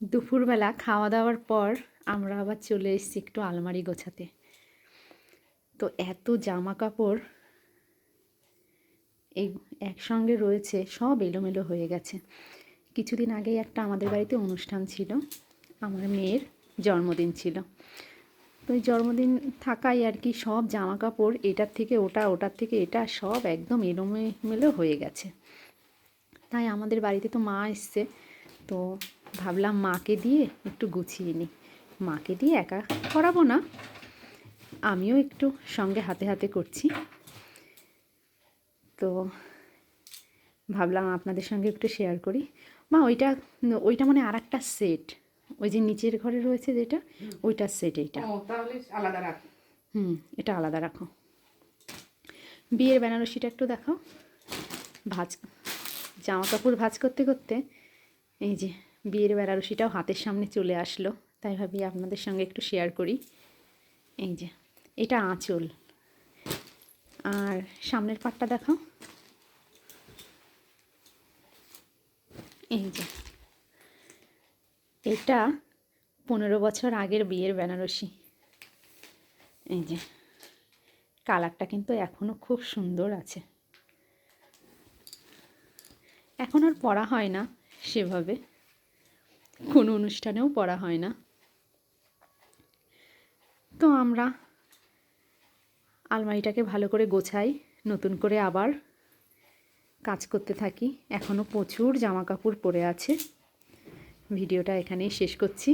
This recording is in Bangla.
দুপুরবেলা খাওয়া দাওয়ার পর আমরা আবার চলে এসেছি একটু আলমারি গোছাতে। তো এত জামা কাপড় এই একসঙ্গে রয়েছে, সব এলোমেলো হয়ে গেছে। কিছুদিন আগেই একটা আমাদের বাড়িতে অনুষ্ঠান ছিল, আমার মেয়ের জন্মদিন ছিল। তো ওই জন্মদিন থাকাই আর কি, সব জামা কাপড় এটার থেকে ওটা, ওটার থেকে এটা, সব একদম এলোমেলো হয়ে গেছে। তাই আমাদের বাড়িতে তো মা এসছে, তো ভাবলাম মাকে দিয়ে একটু গুছিয়ে নিই। মাকে দিয়ে একা করাবো না, আমিও একটু সঙ্গে হাতে হাতে করছি। তো ভাবলাম আপনাদের সঙ্গে একটু শেয়ার করি। মা ওইটা ওইটা মানে আর একটা সেট, ওই যে নিচের ঘরে রয়েছে যেটা, ওইটার সেট এইটা। তাহলে আলাদা রাখো। এটা আলাদা রাখো। বিয়ের বেনারসিটা একটু দেখাও। ভাঁজ জামা কাপড় ভাঁজ করতে করতে এই যে বিয়ের বেনারসিটাও হাতের সামনে চলে আসলো, তাই ভাবি আপনাদের সঙ্গে একটু শেয়ার করি। এই যে এটা আঁচল, আর সামনের পাটটা দেখাও। এই যে এটা 15 বছর আগের বিয়ের বেনারসি। এই যে কালারটা কিন্তু এখনও খুব সুন্দর আছে। এখন আর পরা হয় না সেভাবে, কোনো অনুষ্ঠানেও পরা হয় না। তো আমরা আলমারিটাকে ভালো করে গোছাই, নতুন করে আবার কাজ করতে থাকি। এখনও প্রচুর জামা কাপড় পরে আছে। ভিডিওটা এখানেই শেষ করছি।